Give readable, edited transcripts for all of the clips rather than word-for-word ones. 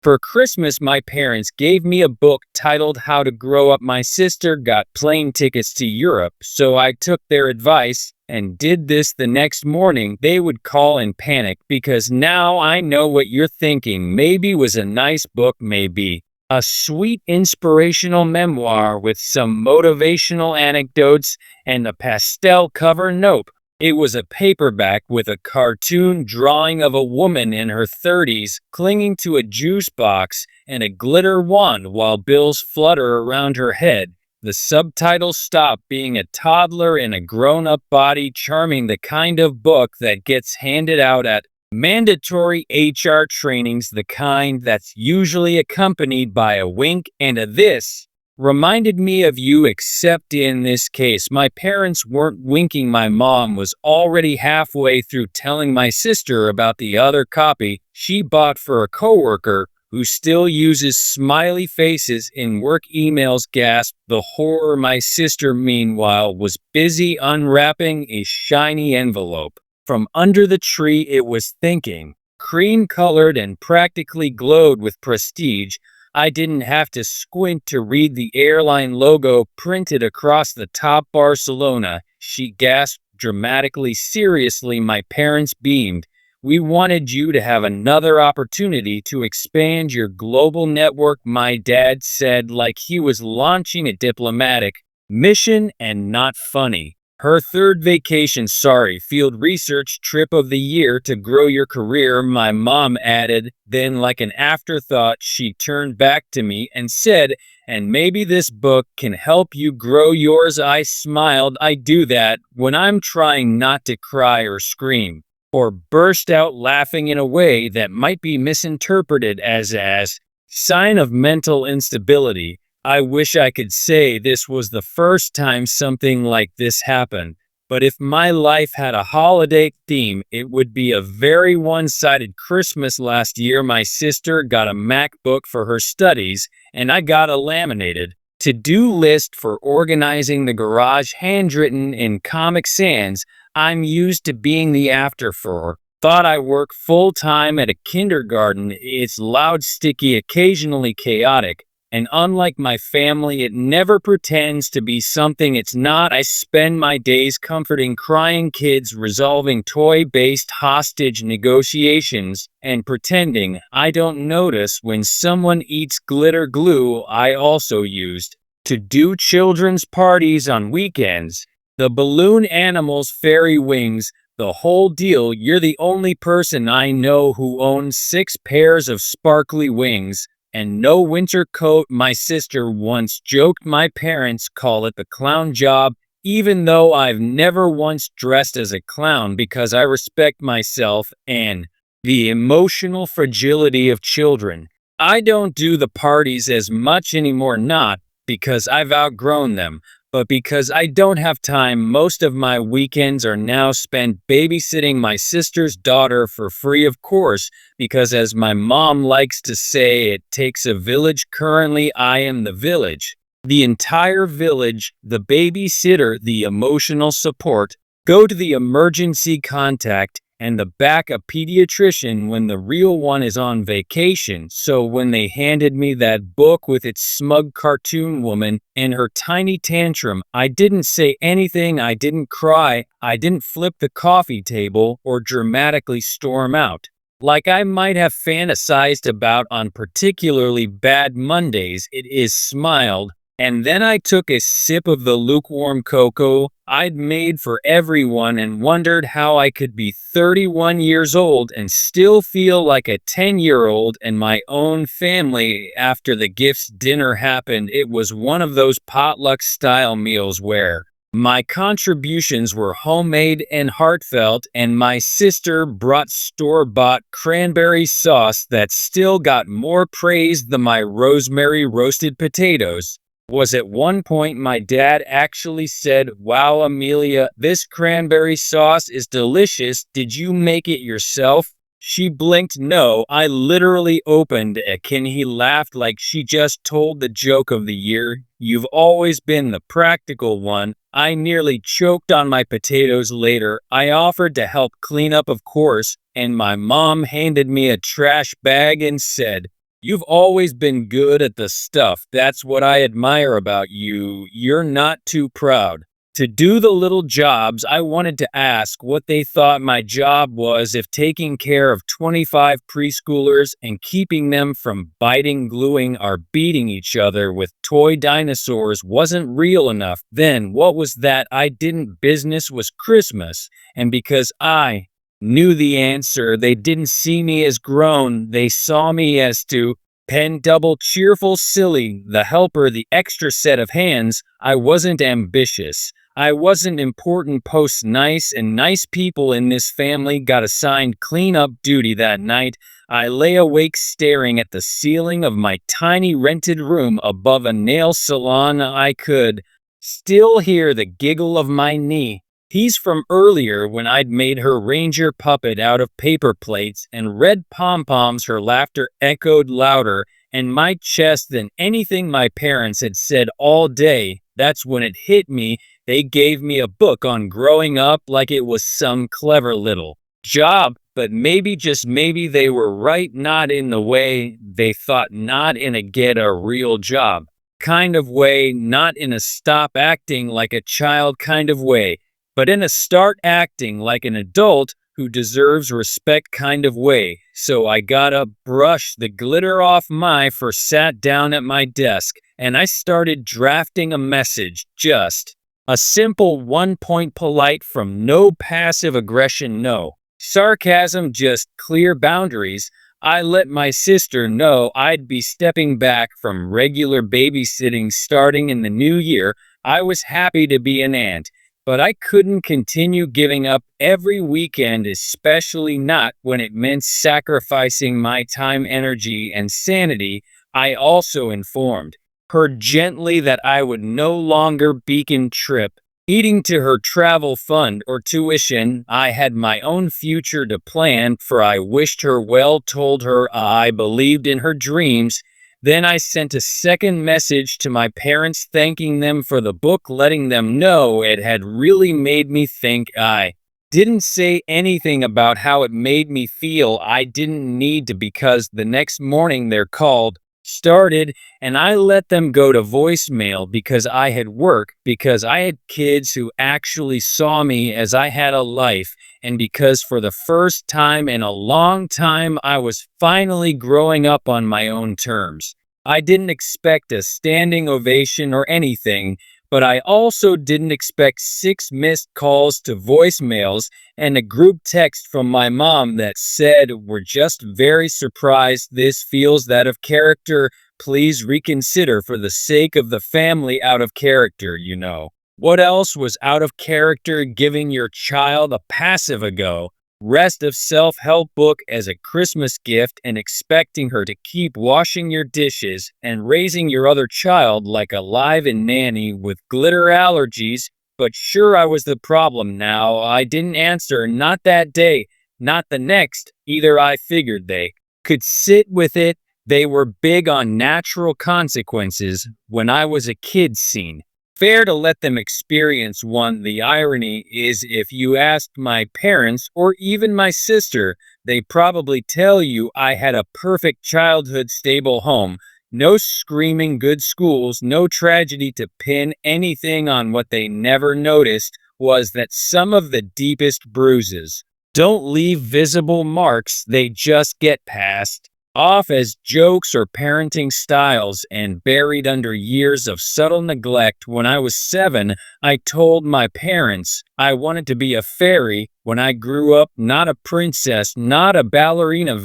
For Christmas, my parents gave me a book titled How to Grow Up. My sister got plane tickets to Europe, so I took their advice and did this the next morning. They would call and panic because now I know what you're thinking. Maybe it was a nice book, maybe a sweet inspirational memoir with some motivational anecdotes and a pastel cover. Nope. It was a paperback with a cartoon drawing of a woman in her 30s clinging to a juice box and a glitter wand while bills flutter around her head. The subtitle, Stop Being a Toddler in a Grown-Up Body. Charming, the kind of book that gets handed out at mandatory HR trainings, the kind that's usually accompanied by a wink and a this. Reminded me of you, except in this case, my parents weren't winking. My mom was already halfway through telling my sister about the other copy she bought for a coworker who still uses smiley faces in work emails. Gasp, the horror. My sister, meanwhile, was busy unwrapping a shiny envelope. From under the tree it was thinking, cream-colored and practically glowed with prestige. I didn't have to squint to read the airline logo printed across the top. Barcelona, she gasped dramatically. Seriously, my parents beamed. We wanted you to have another opportunity to expand your global network, my dad said, like he was launching a diplomatic mission. And not funny. Her third vacation, field research trip of the year to grow your career, my mom added. Then, like an afterthought, she turned back to me and said, and maybe this book can help you grow yours. I smiled. I do that when I'm trying not to cry or scream, or burst out laughing in a way that might be misinterpreted as sign of mental instability. I wish I could say this was the first time something like this happened, but if my life had a holiday theme, it would be a very one-sided Christmas. Last year, my sister got a MacBook for her studies, and I got a laminated to-do list for organizing the garage, handwritten in Comic Sans. I'm used to being the after for. Thought I work full-time at a kindergarten. It's loud, sticky, occasionally chaotic. And unlike my family, it never pretends to be something it's not. I spend my days comforting crying kids, resolving toy-based hostage negotiations, and pretending I don't notice when someone eats glitter glue I also used to do children's parties on weekends. The balloon animals, fairy wings, the whole deal. You're the only person I know who owns 6 pairs of sparkly wings and no winter coat. My sister once joked my parents call it the clown job, even though I've never once dressed as a clown because I respect myself and the emotional fragility of children. I don't do the parties as much anymore, not because I've outgrown them, but because I don't have time. Most of my weekends are now spent babysitting my sister's daughter for free, of course, because as my mom likes to say, it takes a village. Currently, I am the village. The entire village, the babysitter, the emotional support, go to the emergency contact, and the backup pediatrician when the real one is on vacation. So when they handed me that book with its smug cartoon woman and her tiny tantrum, I didn't say anything. I didn't cry. I didn't flip the coffee table or dramatically storm out like I might have fantasized about on particularly bad Mondays. It is smiled. And then I took a sip of the lukewarm cocoa I'd made for everyone and wondered how I could be 31 years old and still feel like a 10-year-old in my own family. After the gifts dinner happened, it was one of those potluck-style meals where my contributions were homemade and heartfelt, and my sister brought store-bought cranberry sauce that still got more praise than my rosemary roasted potatoes. Was at one point my dad actually said, "Wow, Amelia, this cranberry sauce is delicious. Did you make it yourself?" She blinked. "No, I literally opened a can." He laughed like she just told the joke of the year. "You've always been the practical one." I nearly choked on my potatoes later. I offered to help clean up, of course, and my mom handed me a trash bag and said, You've always been good at the stuff. That's what I admire about you. You're not too proud to do the little jobs. I wanted to ask what they thought my job was if taking care of 25 preschoolers and keeping them from biting, gluing, or beating each other with toy dinosaurs wasn't real enough. Then what was that I didn't? Business was Christmas. And because I knew the answer, they didn't see me as grown. They saw me as to pen double cheerful, silly, the helper, the extra set of hands. I wasn't ambitious. I wasn't important. Post nice, and nice people in this family got assigned cleanup duty that night. I lay awake staring at the ceiling of my tiny rented room above a nail salon. I could still hear the giggle of my knee. He's from earlier when I'd made her ranger puppet out of paper plates and red pom-poms. Her laughter echoed louder in my chest than anything my parents had said all day. That's when it hit me. They gave me a book on growing up like it was some clever little job, but maybe, just maybe, they were right. Not in the way they thought, not in a get a real job kind of way, not in a stop acting like a child kind of way, but in a start acting like an adult who deserves respect kind of way. So I got up, brushed the glitter off my fur, sat down at my desk, and I started drafting a message. Just a simple 1 point polite, from no passive aggression, no sarcasm, just clear boundaries. I let my sister know I'd be stepping back from regular babysitting starting in the new year. I was happy to be an aunt, but I couldn't continue giving up every weekend, especially not when it meant sacrificing my time, energy, and sanity. I also informed her gently that I would no longer beacon trip eating to her travel fund or tuition. I had my own future to plan for. I wished her well, told her I believed in her dreams. Then I sent a second message to my parents thanking them for the book, letting them know it had really made me think. I didn't say anything about how it made me feel. I didn't need to, because the next morning their call started and I let them go to voicemail because I had work, because I had kids who actually saw me as I had a life, and because for the first time in a long time I was finally growing up on my own terms. I didn't expect a standing ovation or anything, but I also didn't expect 6 missed calls to voicemails and a group text from my mom that said, "We're just very surprised. This feels that of character. Please reconsider for the sake of the family." Out of character, you know. What else was out of character? Giving your child a passive ago rest of self-help book as a Christmas gift and expecting her to keep washing your dishes and raising your other child like a live-in nanny with glitter allergies. But sure, I was the problem now. I didn't answer, not that day, not the next either. I figured they could sit with it. They were big on natural consequences when I was a kid. Scene fair to let them experience one. The irony is, if you asked my parents or even my sister, they probably tell you I had a perfect childhood, stable home, no screaming, good schools, no tragedy to pin anything on. What they never noticed was that some of the deepest bruises don't leave visible marks, they just get passed off as jokes or parenting styles and buried under years of subtle neglect. When I was 7, I told my parents I wanted to be a fairy when I grew up, not a princess, not a ballerina.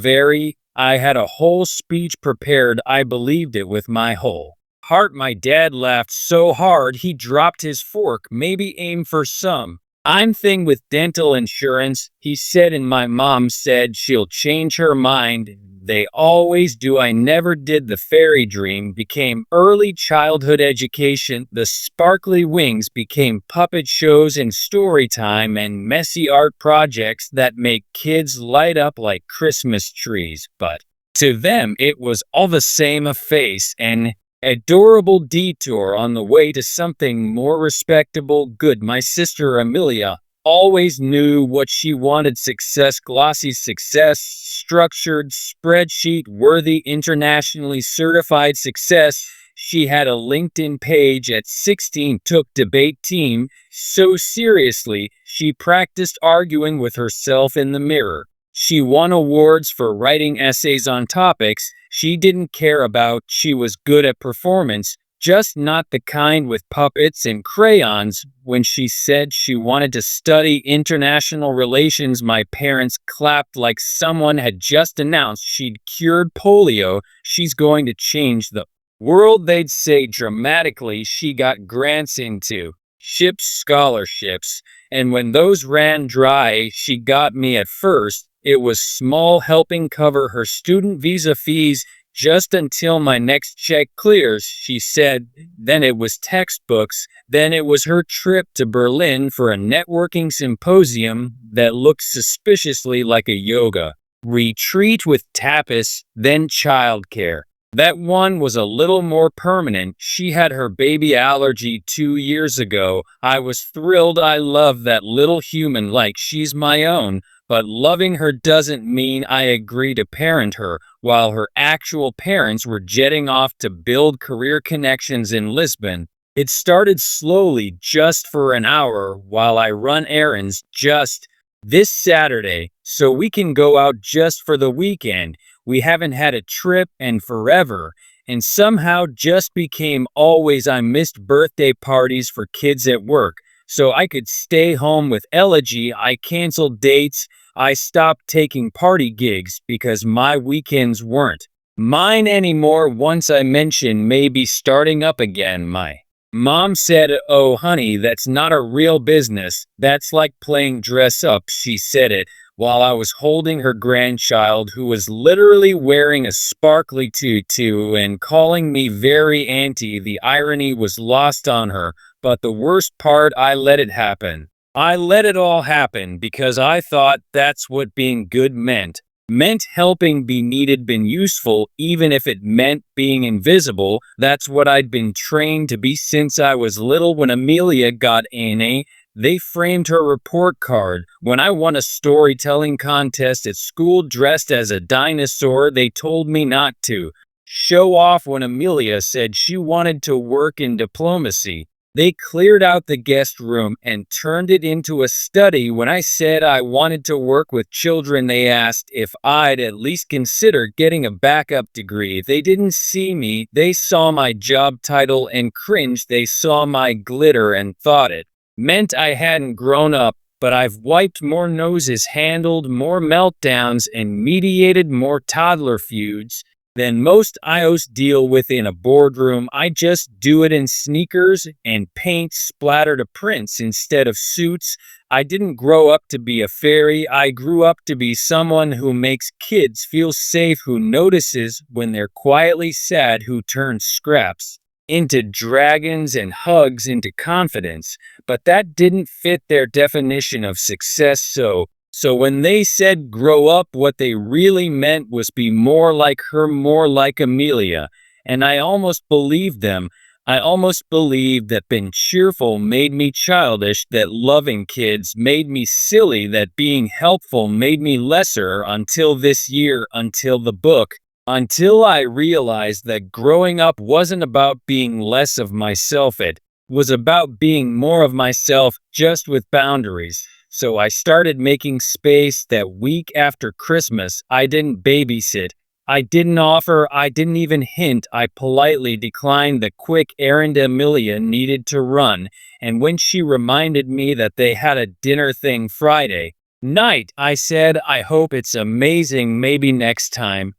I had a whole speech prepared. I believed it with my whole heart. My dad laughed so hard he dropped his fork. "Maybe aim for some I'm thing with dental insurance," he said, and my mom said she'll change her mind. They always do. I never did. The fairy dream became early childhood education. The sparkly wings became puppet shows and story time and messy art projects that make kids light up like Christmas trees. But to them, it was all the same, a face, an adorable detour on the way to something more respectable. Good. My sister Amelia always knew what she wanted: success, glossy success, structured, spreadsheet worthy, internationally certified success. She had a LinkedIn page at 16, took debate team so seriously, she practiced arguing with herself in the mirror. She won awards for writing essays on topics she didn't care about. She was good at performance, just not the kind with puppets and crayons. When she said she wanted to study international relations, my parents clapped like someone had just announced she'd cured polio. She's going to change the world, they'd say dramatically. She got grants into SHIPS scholarships, and when those ran dry, she got me. At first, it was small, helping cover her student visa fees just until my next check clears, she said. Then it was textbooks. Then it was her trip to Berlin for a networking symposium that looked suspiciously like a yoga retreat with tapas, then childcare. That one was a little more permanent. She had her baby allergy 2 years ago. I was thrilled. I love that little human like she's my own. But loving her doesn't mean I agree to parent her. While her actual parents were jetting off to build career connections in Lisbon, it started slowly, just for an hour while I run errands, just this Saturday, so we can go out just for the weekend. We haven't had a trip in forever, and somehow just became always. I missed birthday parties for kids at work, so I could stay home with Elegy. I canceled dates. I stopped taking party gigs because my weekends weren't mine anymore. Once I mentioned maybe starting up again, my mom said, "Oh honey, that's not a real business. That's like playing dress up." She said it while I was holding her grandchild, who was literally wearing a sparkly tutu and calling me very auntie. The irony was lost on her, but the worst part, I let it happen. I let it all happen because I thought that's what being good meant. Meant helping, be needed, been useful, even if it meant being invisible. That's what I'd been trained to be since I was little. When Amelia got an A, they framed her report card. When I won a storytelling contest at school dressed as a dinosaur, they told me not to show off. When Amelia said she wanted to work in diplomacy, they cleared out the guest room and turned it into a study. When I said I wanted to work with children, they asked if I'd at least consider getting a backup degree. They didn't see me, they saw my job title and cringed. They saw my glitter and thought it meant I hadn't grown up. But I've wiped more noses, handled more meltdowns, and mediated more toddler feuds than most IOs deal with in a boardroom. I just do it in sneakers and paint splatter to prints instead of suits. I didn't grow up to be a fairy. I grew up to be someone who makes kids feel safe, who notices when they're quietly sad, who turns scraps into dragons and hugs into confidence. But that didn't fit their definition of success. So when they said grow up, what they really meant was be more like her, more like Amelia. And I almost believed them. I almost believed that being cheerful made me childish, that loving kids made me silly, that being helpful made me lesser, until this year, until the book, until I realized that growing up wasn't about being less of myself. It was about being more of myself, just with boundaries. So I started making space. That week after Christmas, I didn't babysit. I didn't offer. I didn't even hint. I politely declined the quick errand Amelia needed to run. And when she reminded me that they had a dinner thing Friday night, I said, "I hope it's amazing. Maybe next time."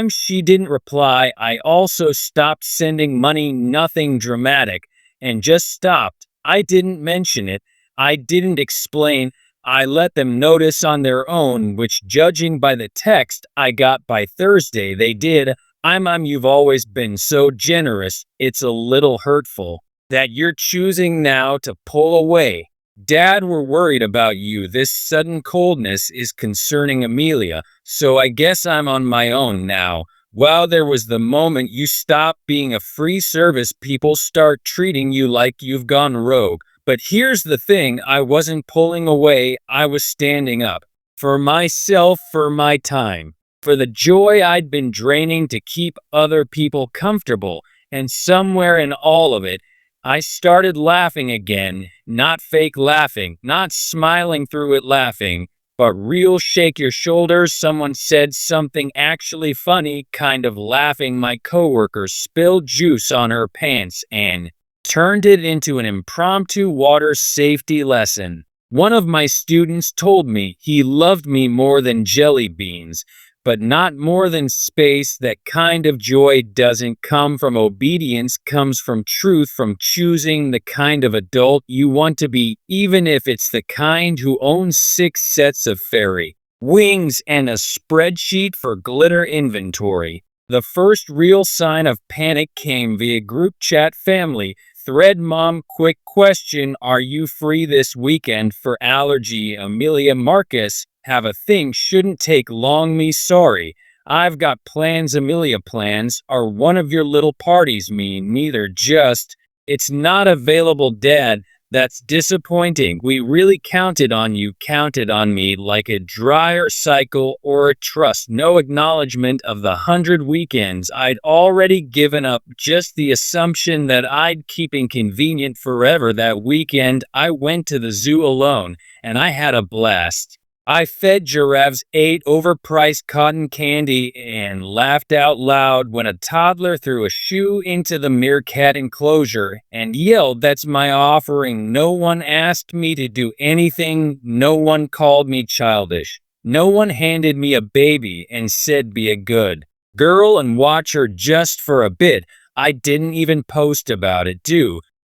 She didn't reply. I also stopped sending money. Nothing dramatic. And just stopped. I didn't mention it. I didn't explain. I let them notice on their own, which, judging by the text I got by Thursday, they did. You've always been so generous. It's a little hurtful that you're choosing now to pull away. Dad, we're worried about you. This sudden coldness is concerning Amelia, so I guess I'm on my own now. Wow, there was the moment you stop being a free service. People start treating you like you've gone rogue. But here's the thing, I wasn't pulling away, I was standing up. For myself, for my time. For the joy I'd been draining to keep other people comfortable. And somewhere in all of it, I started laughing again. Not fake laughing, not smiling through it laughing, but real shake your shoulders. Someone said something actually funny, kind of laughing. My coworker spilled juice on her pants and turned it into an impromptu water safety lesson. One of my students told me he loved me more than jelly beans, but not more than space. That kind of joy doesn't come from obedience, comes from truth, from choosing the kind of adult you want to be, even if it's the kind who owns 6 sets of fairy wings and a spreadsheet for glitter inventory. The first real sign of panic came via group chat family thread. Mom, quick question, are you free this weekend for allergy? Amelia, Marcus, have a thing, shouldn't take long. Me, sorry, I've got plans. Amelia, plans are one of your little parties. Me, neither, just it's not available. Dad, that's disappointing. We really counted on you, counted on me like a dryer cycle or a trust. No acknowledgement of the 100 weekends I'd already given up, just the assumption that I'd keeping convenient forever. That weekend I went to the zoo alone, and I had a blast. I fed giraffes, ate overpriced cotton candy, and laughed out loud when a toddler threw a shoe into the meerkat enclosure and yelled, "That's my offering." No one asked me to do anything. No one called me childish. No one handed me a baby and said, "Be a good girl and watch her just for a bit." I didn't even post about it,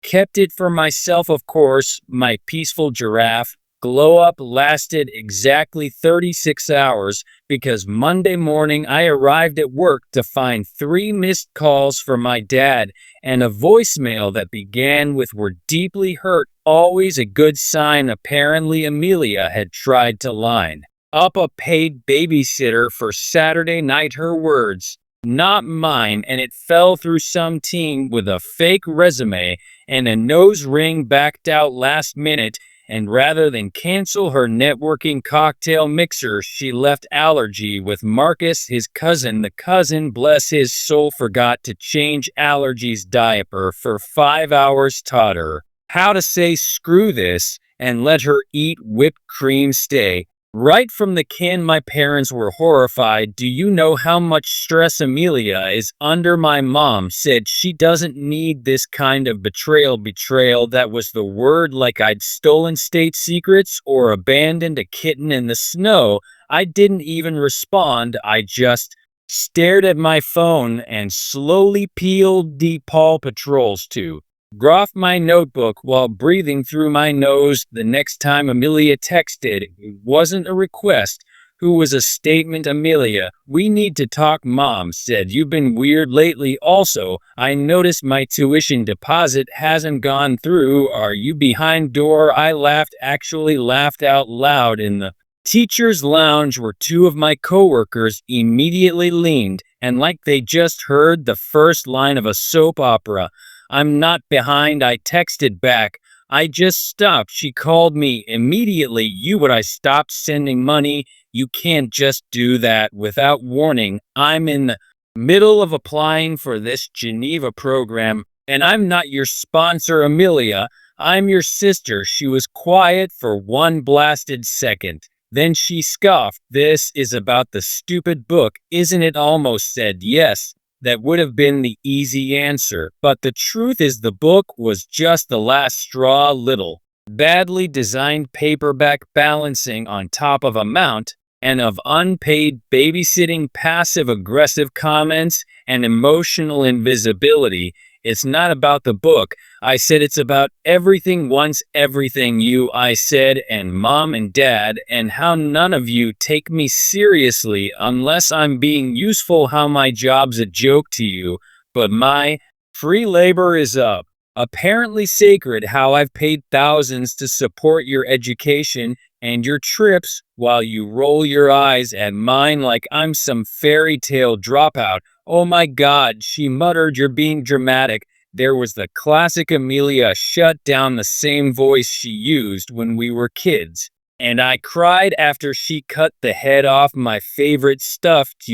kept it for myself, of course. My peaceful giraffe glow up lasted exactly 36 hours because Monday morning I arrived at work to find 3 missed calls from my dad and a voicemail that began with, "We're deeply hurt." Always a good sign. Apparently Amelia had tried to line up a paid babysitter for Saturday night. Her words, not mine, and it fell through. Some teen with a fake resume and a nose ring backed out last minute, and rather than cancel her networking cocktail mixer, she left allergy with Marcus, his cousin. The cousin, bless his soul, forgot to change allergy's diaper for 5 hours, taught her how to say screw this and let her eat whipped cream. Stay right from the can. My parents were horrified. Do you know how much stress Amelia is under? My mom said she doesn't need this kind of betrayal. Betrayal, that was the word, like I'd stolen state secrets or abandoned a kitten in the snow. I didn't even respond. I just stared at my phone and slowly peeled the Paw Patrols to off my notebook while breathing through my nose. The next time Amelia texted, it wasn't a request, who was a statement. "Amelia, we need to talk." Mom said, "You've been weird lately. Also, I noticed my tuition deposit hasn't gone through. Are you behind?" Door. I laughed, actually laughed out loud. In the teacher's lounge where 2 of my coworkers immediately leaned, and like they just heard the first line of a soap opera. "I'm not behind," I texted back. "I just stopped." She called me immediately. "You would I stopped sending money? You can't just do that without warning. I'm in the middle of applying for this Geneva program, and I'm not your sponsor, Amelia. I'm your sister." She was quiet for one blasted second. Then she scoffed. "This is about the stupid book, isn't it?" Almost said yes. That would have been the easy answer, but the truth is the book was just the last straw. Little, badly designed paperback balancing on top of a mount and of unpaid babysitting, passive-aggressive comments, and emotional invisibility. "It's not about the book," I said. "It's about everything. Once everything you," I said, "and Mom and Dad, and how none of you take me seriously unless I'm being useful, how my job's a joke to you, but my free labor is up. Apparently sacred, how I've paid thousands to support your education and your trips while you roll your eyes at mine like I'm some fairy tale dropout." "Oh my God," she muttered, "you're being dramatic." There was the classic Amelia shut down the same voice she used when we were kids. And I cried after she cut the head off my favorite stuffed,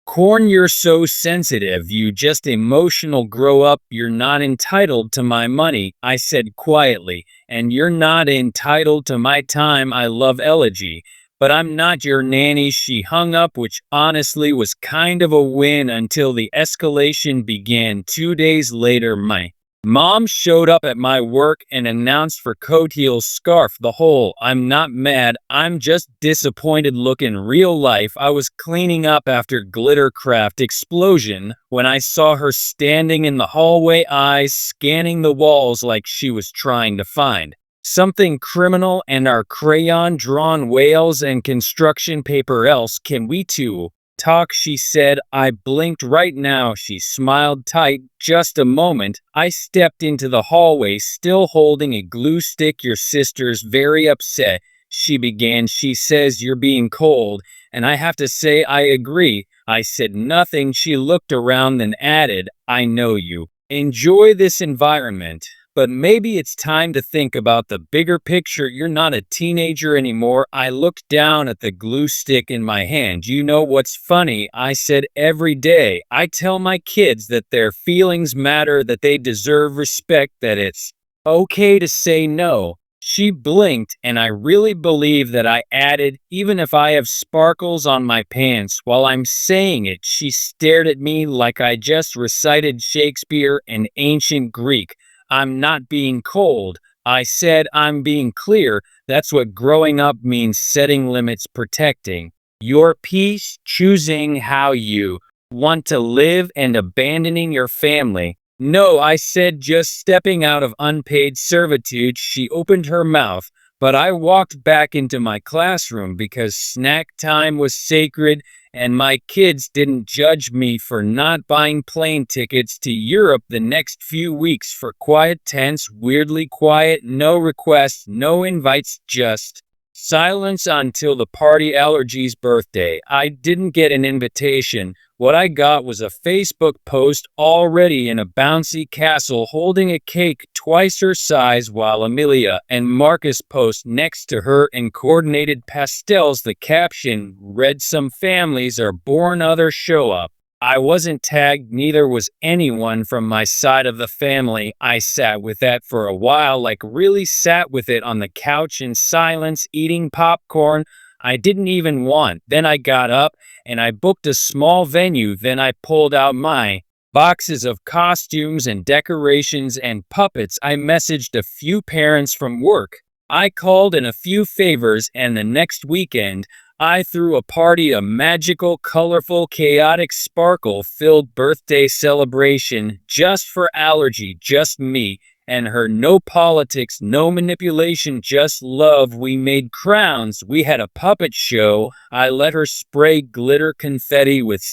Corn, you're so sensitive, you just emotional grow up, you're not entitled to my money, I said quietly, and you're not entitled to my time, I love elegy. But I'm not your nanny, she hung up, which honestly was kind of a win until the escalation began. 2 days later, my mom showed up at my work and announced for coat heels scarf the whole. I'm not mad, I'm just disappointed. Look, in real life, I was cleaning up after Glittercraft explosion when I saw her standing in the hallway, eyes scanning the walls like she was trying to find something criminal, and our crayon-drawn whales and construction paper. Else can we two talk, she said. I blinked. Right now, she smiled tight. Just a moment. I stepped into the hallway, still holding a glue stick. Your sister's very upset, she began. She says you're being cold, and I have to say I agree. I said nothing. She looked around, then added, I know you enjoy this environment, but maybe it's time to think about the bigger picture. You're not a teenager anymore. I looked down at the glue stick in my hand. You know what's funny? I said, every day I tell my kids that their feelings matter, that they deserve respect, that it's okay to say no. She blinked, and I really believe that I added, even if I have sparkles on my pants while I'm saying it. She stared at me like I just recited Shakespeare and ancient Greek. I'm not being cold, I said, I'm being clear. That's what growing up means: setting limits, protecting your peace, choosing how you want to live, and abandoning your family. No, I said, just stepping out of unpaid servitude. She opened her mouth, but I walked back into my classroom because snack time was sacred, and my kids didn't judge me for not buying plane tickets to Europe the next few weeks. For quiet, tense, weirdly quiet, no requests, no invites, just silence until the party. Allergy's birthday. I didn't get an invitation. What I got was a Facebook post already in a bouncy castle holding a cake twice her size, while Amelia and Marcus posed next to her in coordinated pastels. The caption read, some families are born, others show up. I wasn't tagged, neither was anyone from my side of the family. I sat with that for a while, like really sat with it on the couch in silence, eating popcorn I didn't even want. Then I got up and I booked a small venue. Then I pulled out my boxes of costumes and decorations and puppets. I messaged a few parents from work. I called in a few favors, and the next weekend, I threw a party, a magical, colorful, chaotic, sparkle-filled birthday celebration just for Allergy, just me and her. No politics, no manipulation, just love. We made crowns. We had a puppet show. I let her spray glitter confetti with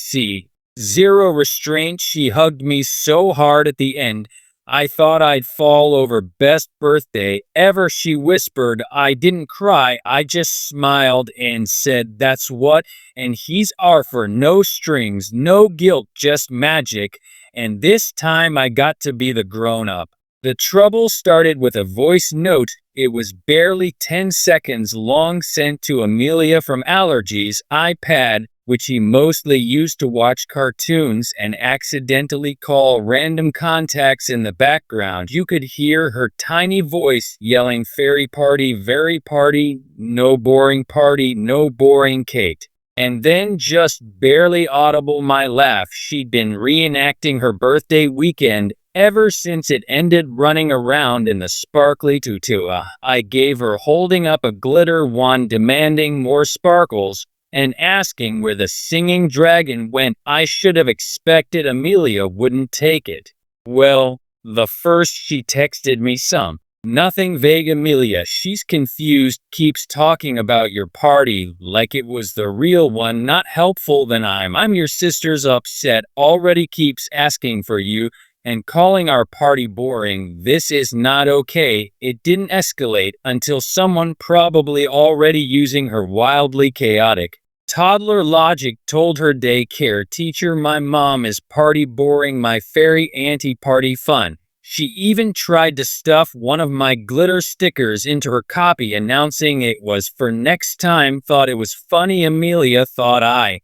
zero restraint. She hugged me so hard at the end, I thought I'd fall over. Best birthday ever, she whispered. I didn't cry. I just smiled and said, that's what, and he's Arthur. No strings, no guilt, just magic. And this time I got to be the grown-up. The trouble started with a voice note. It was barely 10 seconds long, sent to Amelia from Allergy's iPad, which he mostly used to watch cartoons and accidentally call random contacts. In the background, you could hear her tiny voice yelling, fairy party, very party, no boring party, no boring Kate. And then, just barely audible, my laugh. She'd been reenacting her birthday weekend ever since it ended, running around in the sparkly tutu I gave her, holding up a glitter wand, demanding more sparkles and asking where the singing dragon went. I should have expected Amelia wouldn't take it. Well, the first she texted me nothing vague. Amelia, she's confused, keeps talking about your party like it was the real one. Not helpful. Then I'm your sister's upset, already keeps asking for you and calling our party boring. This is not okay. It didn't escalate until someone, probably already using her wildly chaotic Toddler logic told her daycare teacher my mom is party boring, my fairy auntie party fun. She even tried to stuff one of my glitter stickers into her copy announcing it was for next time. Thought it was funny. Amelia thought I